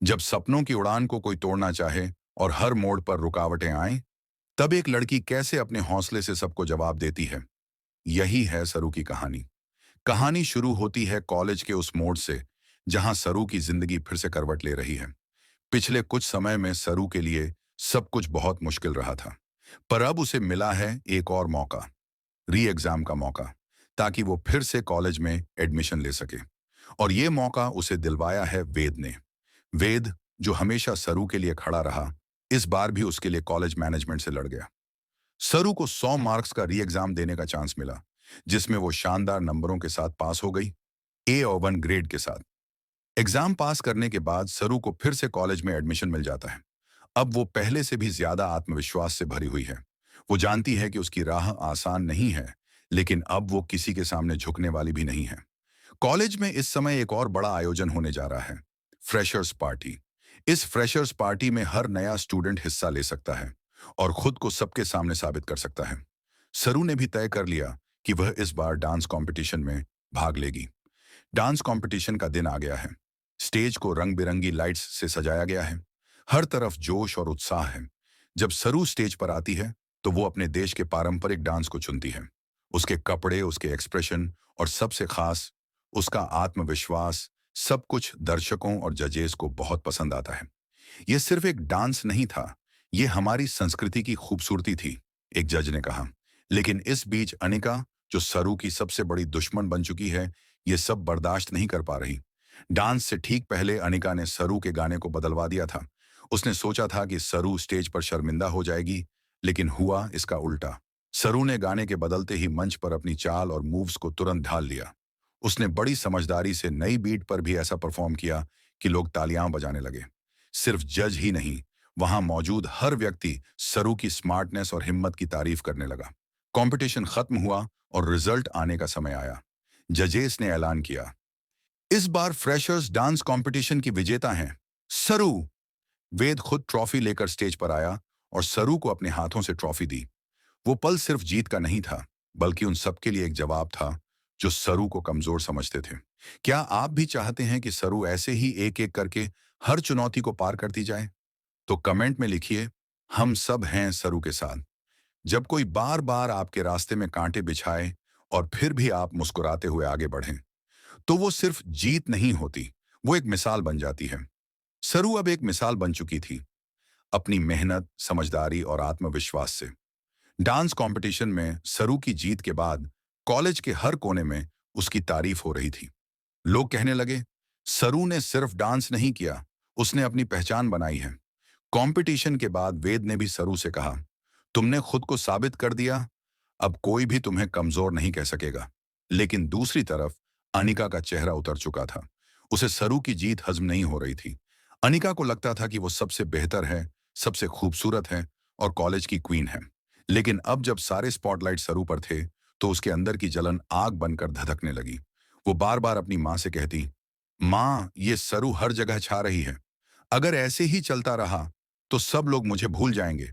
जब सपनों की उड़ान को कोई तोड़ना चाहे और हर मोड़ पर रुकावटें आएं, तब एक लड़की कैसे अपने हौसले से सबको जवाब देती है। यही है सरू की कहानी। कहानी शुरू होती है कॉलेज के उस मोड़ से, जहां सरू की जिंदगी फिर से करवट ले रही है। पिछले कुछ समय में सरू के लिए सब कुछ बहुत मुश्किल रहा था, पर अब उसे मिला है एक और मौका, री एग्जाम का मौका, ताकि वो फिर से कॉलेज में एडमिशन ले सके। और ये मौका उसे दिलवाया है वेद ने। वेद, जो हमेशा सरू के लिए खड़ा रहा, इस बार भी उसके लिए कॉलेज मैनेजमेंट से लड़ गया। सरू को 100 मार्क्स का री एग्जाम देने का चांस मिला, जिसमें वो शानदार नंबरों के साथ पास हो गई, ए और 1 ग्रेड के साथ। एग्जाम पास करने के बाद सरू को फिर से कॉलेज में एडमिशन मिल जाता है। अब वो पहले से भी ज्यादा आत्मविश्वास से भरी हुई है। वो जानती है कि उसकी राह आसान नहीं है, लेकिन अब वो किसी के सामने झुकने वाली भी नहीं है। कॉलेज में इस समय एक और बड़ा आयोजन होने जा रहा है, फ्रेशर्स पार्टी। इस फ्रेशर्स पार्टी में हर नया स्टूडेंट हिस्सा ले सकता है और खुद को सबके सामने साबित कर सकता है। सरू ने भी तय कर लिया कि वह इस बार डांस कंपटीशन में भाग लेगी। डांस कंपटीशन का दिन आ गया है। स्टेज को रंग बिरंगी लाइट्स से सजाया गया है। हर तरफ जोश और उत्साह है। जब सरू स्टेज पर आती है, तो वो अपने देश के पारंपरिक डांस को चुनती है। उसके कपड़े, उसके एक्सप्रेशन और सबसे खास उसका आत्मविश्वास, सब कुछ दर्शकों और जजेस को बहुत पसंद आता है। यह सिर्फ एक डांस नहीं था, ये हमारी संस्कृति की खूबसूरती थी, एक जज ने कहा। लेकिन इस बीच अनिका, जो सरू की सबसे बड़ी दुश्मन बन चुकी है, ये सब बर्दाश्त नहीं कर पा रही। डांस से ठीक पहले अनिका ने सरू के गाने को बदलवा दिया था। उसने सोचा था कि सरू स्टेज पर शर्मिंदा हो जाएगी, लेकिन हुआ इसका उल्टा। सरू ने गाने के बदलते ही मंच पर अपनी चाल और मूव्स को तुरंत ढाल लिया। उसने बड़ी समझदारी से नई बीट पर भी ऐसा परफॉर्म किया कि लोग तालियां बजाने लगे। सिर्फ जज ही नहीं, वहां मौजूद हर व्यक्ति सरू की स्मार्टनेस और हिम्मत की तारीफ करने लगा। कंपटीशन खत्म हुआ और रिजल्ट आने का समय आया। जजेस ने ऐलान किया, इस बार फ्रेशर्स डांस कंपटीशन की विजेता हैं सरू। वेद खुद ट्रॉफी लेकर स्टेज पर आया और सरू को अपने हाथों से ट्रॉफी दी। वो पल सिर्फ जीत का नहीं था, बल्कि उन सबके लिए एक जवाब था, जो सरू को कमजोर समझते थे। क्या आप भी चाहते हैं कि सरू ऐसे ही एक एक करके हर चुनौती को पार करती जाए? तो कमेंट में लिखिए, हम सब हैं सरू के साथ। जब कोई बार बार आपके रास्ते में कांटे बिछाए और फिर भी आप मुस्कुराते हुए आगे बढ़ें, तो वो सिर्फ जीत नहीं होती, वो एक मिसाल बन जाती है। सरू अब एक मिसाल बन चुकी थी, अपनी मेहनत, समझदारी और आत्मविश्वास से। डांस कंपटीशन में सरू की जीत के बाद कॉलेज के हर कोने में उसकी तारीफ हो रही थी। लोग कहने लगे, सरू ने सिर्फ डांस नहीं किया, उसने अपनी पहचान बनाई है। कंपटीशन के बाद वेद ने भी सरू से कहा, तुमने खुद को साबित कर दिया, अब कोई भी तुम्हें कमजोर नहीं कह सकेगा। लेकिन दूसरी तरफ अनिका का चेहरा उतर चुका था। उसे सरू की जीत हजम नहीं हो रही थी। अनिका को लगता था कि वो सबसे बेहतर है, सबसे खूबसूरत है और कॉलेज की क्वीन है। लेकिन अब जब सारे स्पॉटलाइट सरू पर थे, तो उसके अंदर की जलन आग बनकर धधकने लगी। वो बार बार अपनी माँ से कहती, माँ, ये सरू हर जगह छा रही है। अगर ऐसे ही चलता रहा, तो सब लोग मुझे भूल जाएंगे।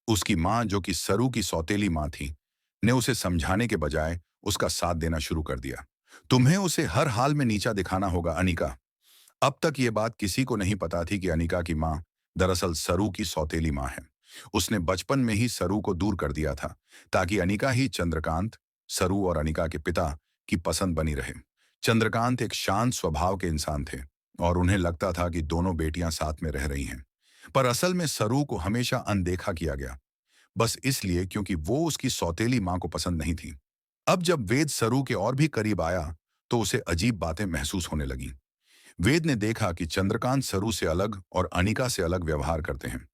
उसकी माँ, जो कि सरू की सौतेली माँ थी, ने उसे समझाने के बजाय उसका साथ देना शुरू कर दिया। तुम्हें उसे हर हाल में नीचा दिखाना होगा अनिका। अब तक ये बात किसी को नहीं पता थी कि अनिका की माँ दरअसल सरू की सौतेली माँ है। उसने बचपन में ही सरू को दूर कर दिया था, ताकि अनिका ही चंद्रकांत, सरू और अनिका के पिता, की पसंद बनी रहे। चंद्रकांत एक शांत स्वभाव के इंसान थे और उन्हें लगता था कि दोनों बेटियां साथ में रह रही हैं। पर असल में सरू को हमेशा अनदेखा किया गया, बस इसलिए क्योंकि वो उसकी सौतेली माँ को पसंद नहीं थी। अब जब वेद सरू के और भी करीब आया, तो उसे अजीब बातें महसूस होने लगीं। वेद ने देखा कि चंद्रकांत सरू से अलग और अनिका से अलग व्यवहार करते हैं।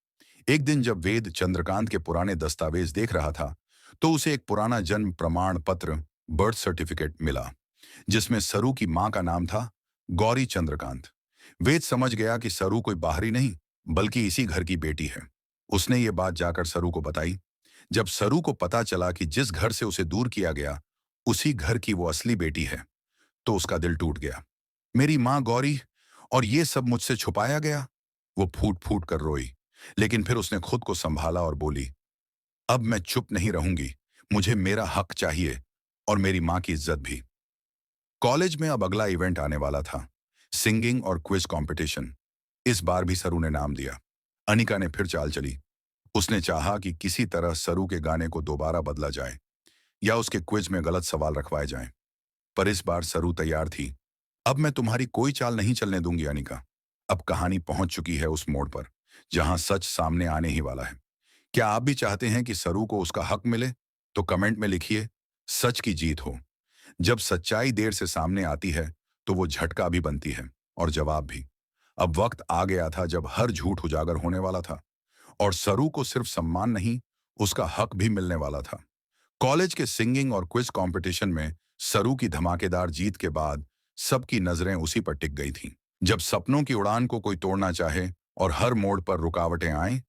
एक दिन जब वेद चंद्रकांत के पुराने दस्तावेज देख रहा था, तो उसे एक पुराना जन्म प्रमाण पत्र, बर्थ सर्टिफिकेट मिला, जिसमें सरू की मां का नाम था, गौरी चंद्रकांत। वेद समझ गया कि सरू कोई बाहरी नहीं, बल्कि इसी घर की बेटी है। उसने ये बात जाकर सरू को बताई। जब सरू को पता चला कि जिस घर से उसे दूर किया गया, उसी घर की वो असली बेटी है, तो उसका दिल टूट गया। मेरी माँ गौरी, और ये सब मुझसे छुपाया गया? वो फूट फूट कर रोई। लेकिन फिर उसने खुद को संभाला और बोली, अब मैं चुप नहीं रहूंगी, मुझे मेरा हक चाहिए और मेरी माँ की इज्जत भी। कॉलेज में अब अगला इवेंट आने वाला था, सिंगिंग और क्विज कंपटीशन। इस बार भी सरू ने नाम दिया। अनिका ने फिर चाल चली। उसने चाहा कि किसी तरह सरू के गाने को दोबारा बदला जाए या उसके क्विज में गलत सवाल रखवाए जाएं। पर इस बार सरू तैयार थी। अब मैं तुम्हारी कोई चाल नहीं चलने दूंगी अनिका। अब कहानी पहुंच चुकी है उस मोड़ पर जहां सच सामने आने ही वाला है। क्या आप भी चाहते हैं कि सरू को उसका हक मिले? तो कमेंट में लिखिए, सच की जीत हो। जब सच्चाई देर से सामने आती है तो वो झटका भी बनती है और जवाब भी। अब वक्त आ गया था जब हर झूठ उजागर होने वाला था और सरू को सिर्फ सम्मान नहीं, उसका हक भी मिलने वाला था। कॉलेज के सिंगिंग और क्विज कंपटीशन में सरू की धमाकेदार जीत के बाद सबकी नजरें उसी पर टिक गई थीं। जब सपनों की उड़ान को कोई तोड़ना चाहे और हर मोड़ पर रुकावटें आएं,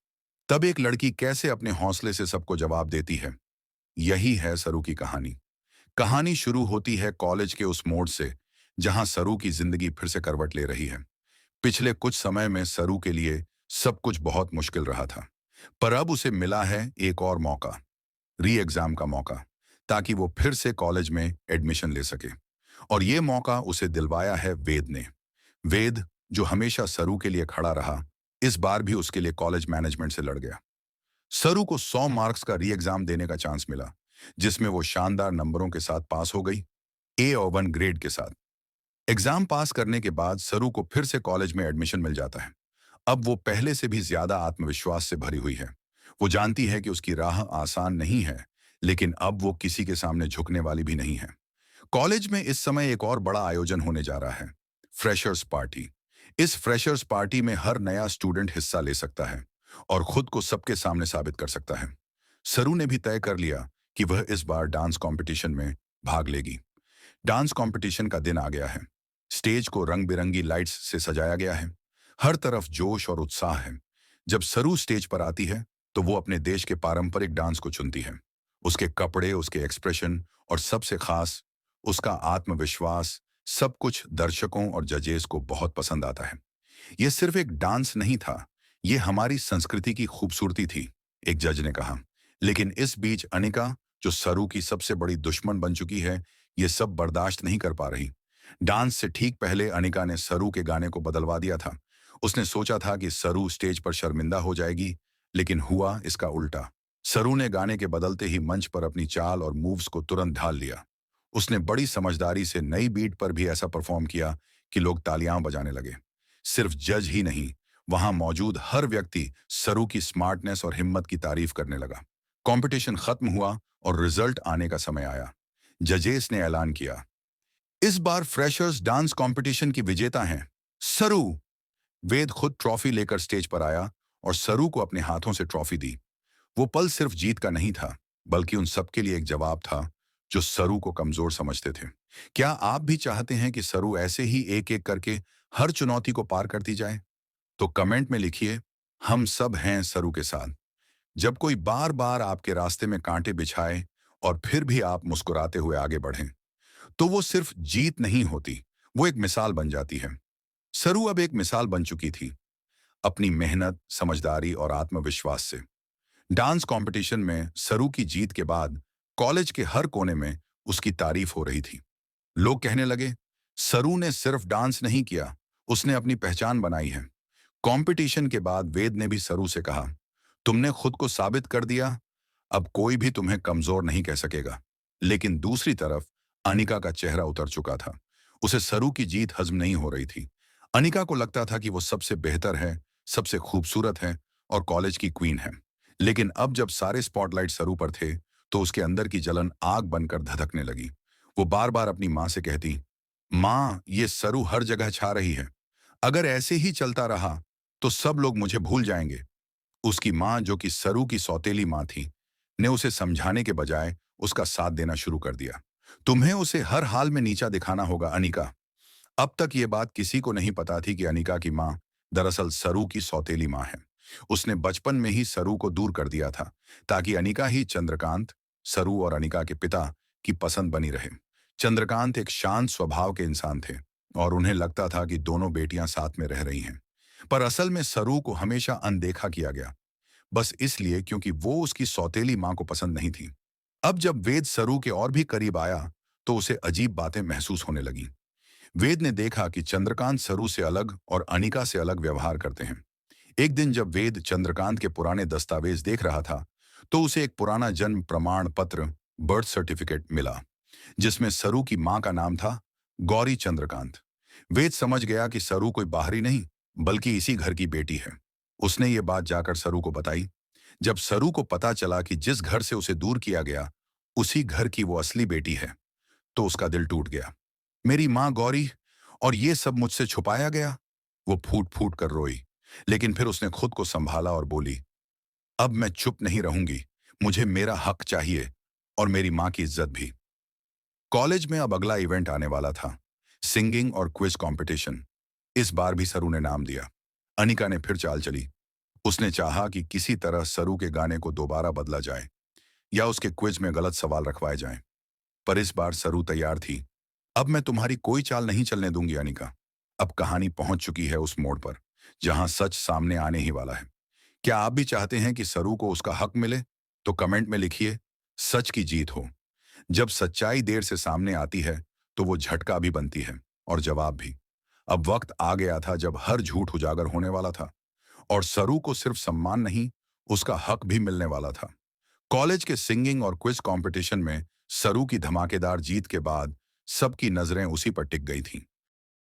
तब एक लड़की कैसे अपने हौसले से सबको जवाब देती है। यही है सरू की कहानी। कहानी शुरू होती है कॉलेज के उस मोड़ से जहां सरू की जिंदगी फिर से करवट ले रही है। पिछले कुछ समय में सरू के लिए सब कुछ बहुत मुश्किल रहा था, पर अब उसे मिला है एक और मौका, री एग्जाम का मौका, ताकि वो फिर से कॉलेज में एडमिशन ले सके। और ये मौका उसे दिलवाया है वेद ने। वेद, जो हमेशा सरू के लिए खड़ा रहा, इस बार भी उसके लिए कॉलेज मैनेजमेंट से लड़ गया। सरू को 100 मार्क्स का री एग्जाम देने का चांस मिला, जिसमें वो शानदार नंबरों के साथ पास हो गई, ए और 1 ग्रेड के साथ। एग्जाम पास करने के बाद सरू को फिर से कॉलेज में एडमिशन मिल जाता है। अब वो पहले से भी ज्यादा आत्मविश्वास से भरी हुई है। वो जानती है कि उसकी राह आसान नहीं है, लेकिन अब वो किसी के सामने झुकने वाली भी नहीं है। कॉलेज में इस समय एक और बड़ा आयोजन होने जा रहा है, फ्रेशर्स पार्टी। इस फ्रेशर्स पार्टी में हर नया स्टूडेंट हिस्सा ले सकता है और खुद को सबके सामने साबित कर सकता है। सरू ने भी तय कर लिया कि वह इस बार डांस कंपटीशन में भाग लेगी। डांस कंपटीशन का दिन आ गया है। स्टेज को रंग बिरंगी लाइट्स से सजाया गया है। हर तरफ जोश और उत्साह है। जब सरू स्टेज पर आती है तो वो अपने देश के पारंपरिक डांस को चुनती है। उसके कपड़े, उसके एक्सप्रेशन और सबसे खास उसका आत्मविश्वास, सब कुछ दर्शकों और जजेस को बहुत पसंद आता है। ये सिर्फ एक डांस नहीं था, ये हमारी संस्कृति की खूबसूरती थी, एक जज ने कहा। लेकिन इस बीच अनिका, जो सरू की सबसे बड़ी दुश्मन बन चुकी है, ये सब बर्दाश्त नहीं कर पा रही। डांस से ठीक पहले अनिका ने सरू के गाने को बदलवा दिया था। उसने सोचा था कि सरू स्टेज पर शर्मिंदा हो जाएगी, लेकिन हुआ इसका उल्टा। सरू ने गाने के बदलते ही मंच पर अपनी चाल और मूव्स को तुरंत ढाल लिया। उसने बड़ी समझदारी से नई बीट पर भी ऐसा परफॉर्म किया कि लोग तालियां बजाने लगे। सिर्फ जज ही नहीं, वहां मौजूद हर व्यक्ति सरू की स्मार्टनेस और हिम्मत की तारीफ करने लगा। कंपटीशन खत्म हुआ और रिजल्ट आने का समय आया। जजेस ने ऐलान किया, इस बार फ्रेशर्स डांस कंपटीशन की विजेता हैं सरू। वेद खुद ट्रॉफी लेकर स्टेज पर आया और सरू को अपने हाथों से ट्रॉफी दी। वो पल सिर्फ जीत का नहीं था, बल्कि उन सबके लिए एक जवाब था जो सरू को कमजोर समझते थे। क्या आप भी चाहते हैं कि सरू ऐसे ही एक एक करके हर चुनौती को पार करती जाए? तो कमेंट में लिखिए, हम सब हैं सरू के साथ। जब कोई बार बार आपके रास्ते में कांटे बिछाए और फिर भी आप मुस्कुराते हुए आगे बढ़ें, तो वो सिर्फ जीत नहीं होती, वो एक मिसाल बन जाती है। सरू अब एक मिसाल बन चुकी थी, अपनी मेहनत, समझदारी और आत्मविश्वास से। डांस कंपटीशन में सरू की जीत के बाद कॉलेज के हर कोने में उसकी तारीफ हो रही थी। लोग कहने लगे, सरू ने सिर्फ डांस नहीं किया, उसने अपनी पहचान बनाई है। कंपटीशन के बाद वेद ने भी सरू से कहा, तुमने खुद को साबित कर दिया, अब कोई भी तुम्हें कमजोर नहीं कह सकेगा। लेकिन दूसरी तरफ अनिका का चेहरा उतर चुका था। उसे सरू की जीत हजम नहीं हो रही थी। अनिका को लगता था कि वो सबसे बेहतर है, सबसे खूबसूरत है और कॉलेज की क्वीन है। लेकिन अब जब सारे स्पॉटलाइट सरू पर थे, तो उसके अंदर की जलन आग बनकर धधकने लगी। वो बार बार अपनी माँ से कहती, माँ, ये सरू हर जगह छा रही है। अगर ऐसे ही चलता रहा तो सब लोग मुझे भूल जाएंगे। उसकी माँ, जो कि सरू की सौतेली माँ थी, ने उसे समझाने के बजाय उसका साथ देना शुरू कर दिया। तुम्हें उसे हर हाल में नीचा दिखाना होगा अनिका। अब तक ये बात किसी को नहीं पता थी कि अनिका की माँ दरअसल सरू की सौतेली माँ है। उसने बचपन में ही सरू को दूर कर दिया था ताकि अनिका ही चंद्रकांत, सरू और अनिका के पिता, की पसंद बनी रहे। चंद्रकांत एक शांत स्वभाव के इंसान थे और उन्हें लगता था कि दोनों बेटियां साथ में रह रही हैं। पर असल में सरू को हमेशा अनदेखा किया गया, बस इसलिए क्योंकि वो उसकी सौतेली माँ को पसंद नहीं थी। अब जब वेद सरू के और भी करीब आया तो उसे अजीब बातें महसूस होने लगी। वेद ने देखा कि चंद्रकांत सरू से अलग और अनिका से अलग व्यवहार करते हैं। एक दिन जब वेद चंद्रकांत के पुराने दस्तावेज देख रहा था, तो उसे एक पुराना जन्म प्रमाण पत्र, बर्थ सर्टिफिकेट मिला, जिसमें सरू की मां का नाम था गौरी चंद्रकांत। वेद समझ गया कि सरू कोई बाहरी नहीं, बल्कि इसी घर की बेटी है। उसने ये बात जाकर सरू को बताई। जब सरू को पता चला कि जिस घर से उसे दूर किया गया, उसी घर की वो असली बेटी है, तो उसका दिल टूट गया। मेरी मां गौरी, और ये सब मुझसे छुपाया गया। वो फूट फूट कर रोई, लेकिन फिर उसने खुद को संभाला और बोली, अब मैं चुप नहीं रहूंगी। मुझे मेरा हक चाहिए, और मेरी मां की इज्जत भी। कॉलेज में अब अगला इवेंट आने वाला था, सिंगिंग और क्विज कंपटीशन। इस बार भी सरू ने नाम दिया। अनिका ने फिर चाल चली। उसने चाहा कि किसी तरह सरू के गाने को दोबारा बदला जाए, या उसके क्विज में गलत सवाल रखवाए जाएं। पर इस बार सरू तैयार थी। अब मैं तुम्हारी कोई चाल नहीं चलने दूंगी अनिका। अब कहानी पहुंच चुकी है उस मोड़ पर, जहां सच सामने आने ही वाला है। क्या आप भी चाहते हैं कि सरू को उसका हक मिले? तो कमेंट में लिखिए, सच की जीत हो। जब सच्चाई देर से सामने आती है, तो वो झटका भी बनती है, और जवाब भी। अब वक्त आ गया था जब हर झूठ उजागर होने वाला था, और सरू को सिर्फ सम्मान नहीं, उसका हक भी मिलने वाला था। कॉलेज के सिंगिंग और क्विज कंपटीशन में सरू की धमाकेदार जीत के बाद सबकी नजरें उसी पर टिक गई थीं।